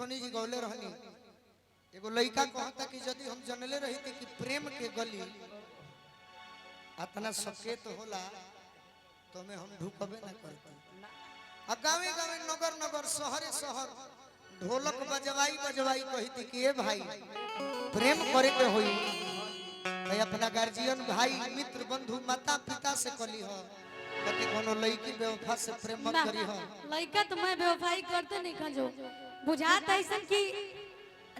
सोनी जी गौले रहनी एगो लड़का कहता कि यदि हम जनले रही थी कि प्रेम के गली इतना सकेत होला तो में हम ढुकबे ना करते। आ गावे गावे नगर नगर शहर शहर ढोलक बजवाई बजवाई कही थी कि ए भाई प्रेम करे के होई भाई अपना गार्जियन भाई मित्र बंधु माता पिता से कली हो ताकि कोनो लड़की बेवफा से प्रेम मत करी हो। लड़का तो मैं बेवफाई करते नहीं खजो बुझात ऐसा कि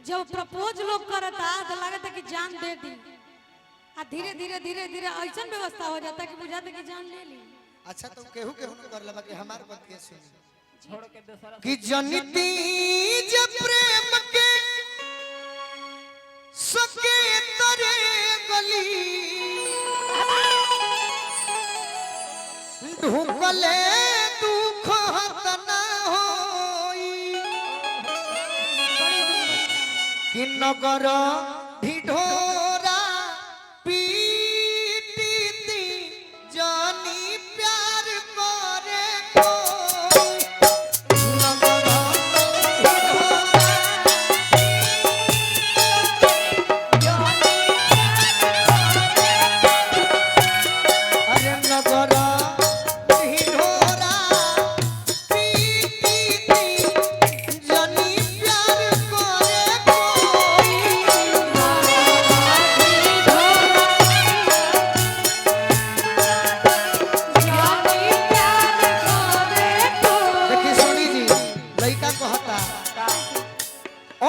जब प्रपोज लोग करता तो लगता कि जान दे दी आ धीरे धीरे धीरे धीरे ऐसा व्यवस्था हो जाता कि बुझाता कि जान ले ली। अच्छा तो केहू केहू न कर लेबा कि हमार बात के सुन छोड़ के दूसरा कि जनिती जे प्रेम के सके तरे गली ढुकले दुख हतना होई कि नगर ढिढोरा पीटीती जानी प्यार करे कोई नगर अरे नगर ढिढोरा पीटीती जानी प्यार करे कोई देखी सोनी जी लड़का कहता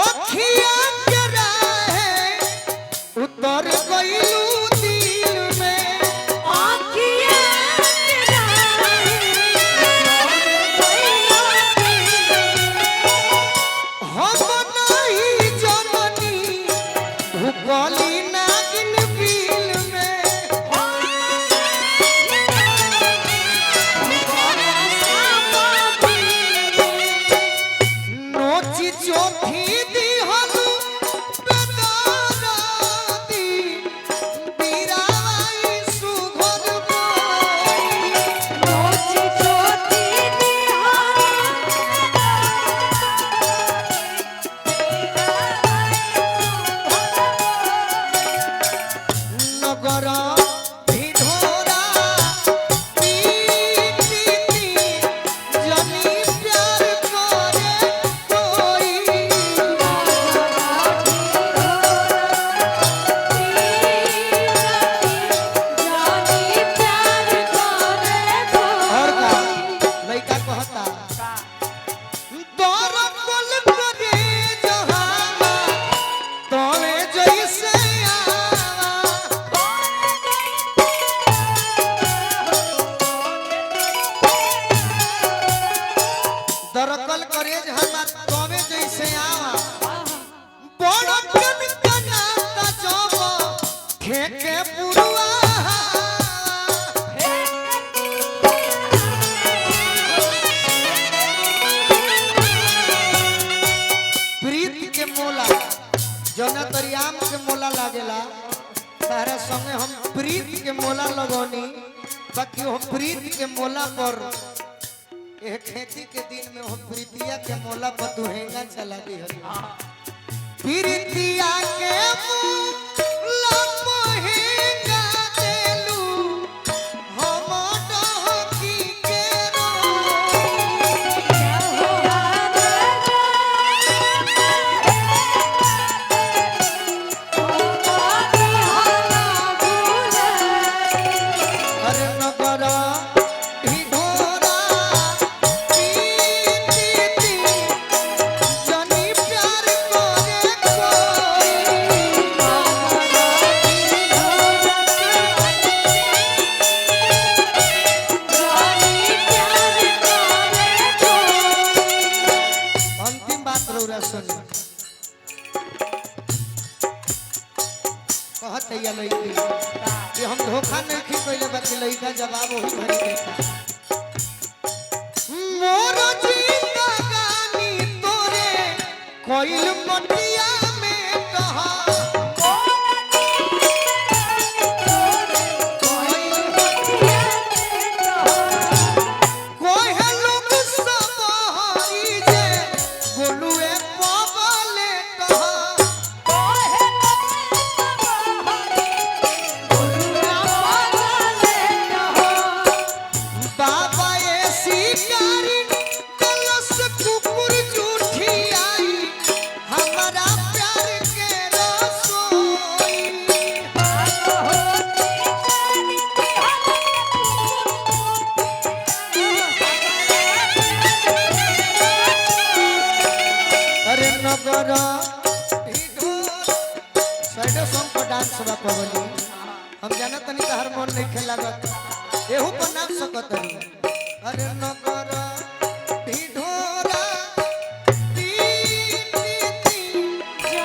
ओखिया के राहे उतर गइलू दिल में हम नहीं जननी भूगोली नागिन बिल में नोची चोथी दी हलू बेदाराती बीरावाई सुभर बोई नगर ढिढोरा पीटीती जनी प्यार करे कोई और का लड़का कहता दर कोल करे जहाना तोवे जैसे आवा दरकल करे हमार तोवे जैसे आवा बड़ कन कनाता जब खेके पुरुआ प्रीत के मोला जौना तरियाम के मोला लागेला तारा संगे हम प्रीत के मोला लगौनी बाकी हो प्रीत के मोला पर ए खेती के दिन में हो प्रीतिया के मोला पर दुहेंगा चला दी प्रीतिया के मोला मोहेंगा देलू हम डहकी के अरे नगर ढिढोरा पीटीती जनी प्यार करे कोई अंतिम बात रौरा सुनी कहत है या लड़की कि हम धोखा नहीं खी पहले बाकी लड़का जवाब वही भरी देता मोर जिंदगानी तोरे कोइल मटिया में कहा कोई है लोग सब हरी जे बोलुए पाप नगर साइडो सॉन्ग पर डांस बा पवनी हम जानत नहीं हर मन नहीं खेलागत एहू पर नाम सकत रही अरे नगर ढिढोरा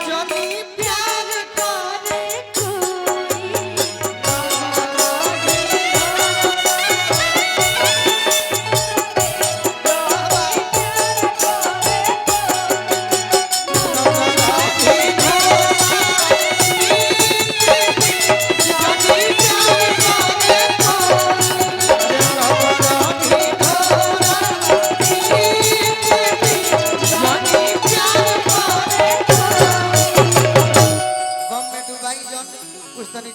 जनी प्यार करे कोई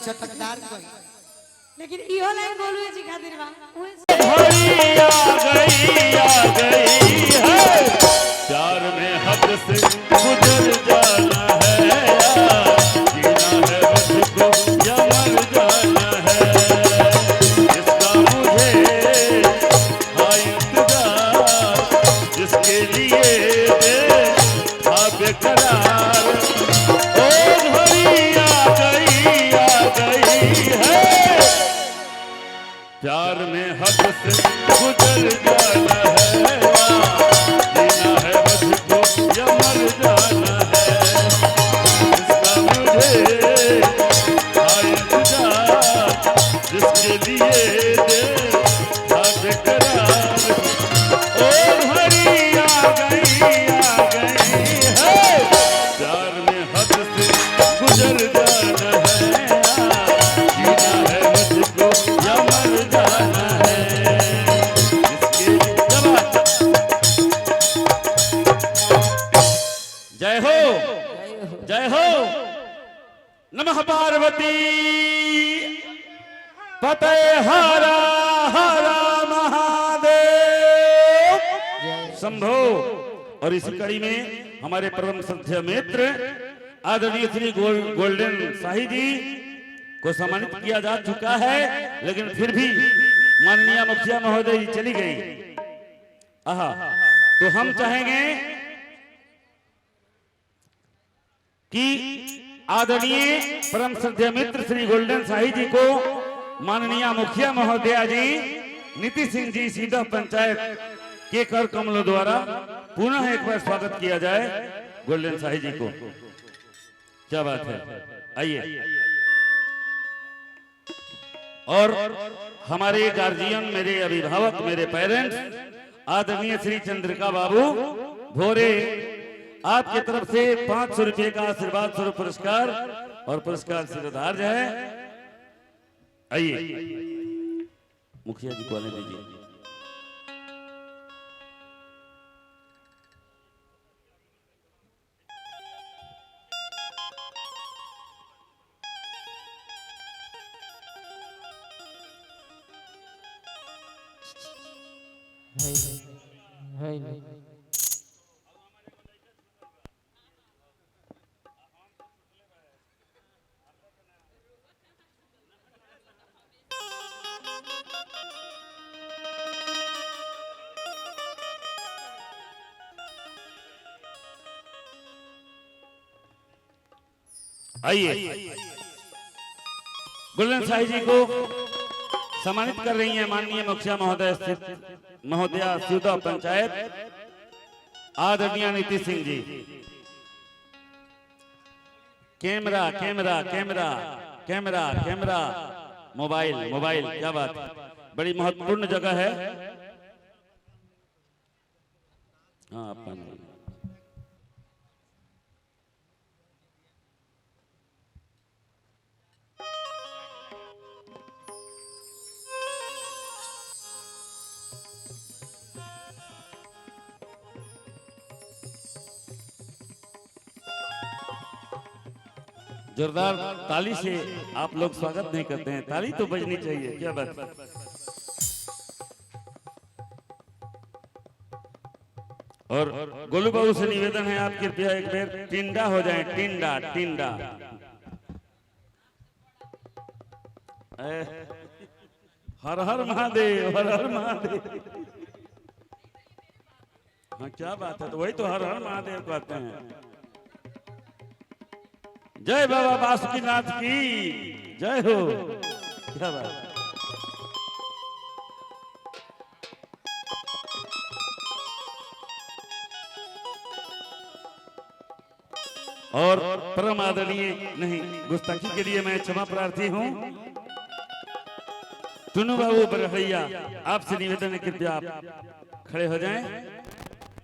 चटकदार कोई लेकिन इहो लाइन बोलुए जी खातिर बा घड़ी आ गई है प्यार में हद से गुजर जाना है जीना है मुझको या मर जाना है इसका मुझे था इंतजार जिसके लिए था बेकरार ओ घड़ी आ गई है प्यार में हद से गुजर जाना है जीना है मुझको या मर जाना है इसका मुझे था इंतजार जिसके लिए था बेकरार ओ घड़ी आ गई है प्यार में हद से गुजर जाना है जीना है मुझको या मर जाना है इसके जय हो नमः पार्वती पते हरा हरा महादेव शंभो। और इस कड़ी में हमारे परम श्रद्धेय मित्र आदरणीय श्री गोल्डन शाही जी को सम्मानित किया जा चुका है, लेकिन फिर भी माननीय मुखिया महोदय जी चली गई। आहा, तो हम चाहेंगे कि आदरणीय परम श्रद्धेय मित्र श्री गोल्डन शाही जी को माननीय मुखिया महोदया जी नीति सिंह जी सीधा पंचायत के कर कमलों द्वारा पुनः एक बार स्वागत किया जाए गोल्डन शाही जी को। क्या बात है, आइए। और हमारे गार्जियन, मेरे अभिभावक, मेरे पेरेंट्स आदरणीय श्री चंद्रिका बाबू भोरे, आपके तरफ से 500 रुपए का आशीर्वाद स्वरूप पुरस्कार और पुरस्कार सिरधार्ज है। आइए मुखिया जी को आने दीजिए। आइए गोल्डन शाही जी को सम्मानित कर रही हैं माननीय मुखिया महोदया सीधा पंचायत आदरणीय नीति Singh ji. Camera camera camera camera camera, mobile mobile, क्या बात, बड़ी महत्वपूर्ण जगह है। हाँ अपन जोरदार ताली से आप लोग स्वागत नहीं करते हैं, ताली तो बजनी चाहिए। क्या बात। और गोलू बाबू से निवेदन है, आप कृपया एक बार टिंडा हो जाएं, टिंडा टिंडा। हर हर महादेव, हर हर महादेव। हाँ क्या बात है, तो वही तो हर हर महादेव कहते हैं। जय बाबा बासुकीनाथ की जय हो। क्या बात। और परम आदरणीय नहीं गुस्ताखी के लिए मैं क्षमा प्रार्थी हूँ। टुनू बाबू बरहैया आपसे निवेदन है कृपया आप खड़े हो जाएं।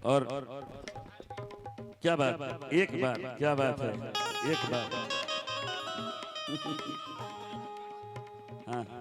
और क्या बात, एक बार क्या बात है, एक बार हाँ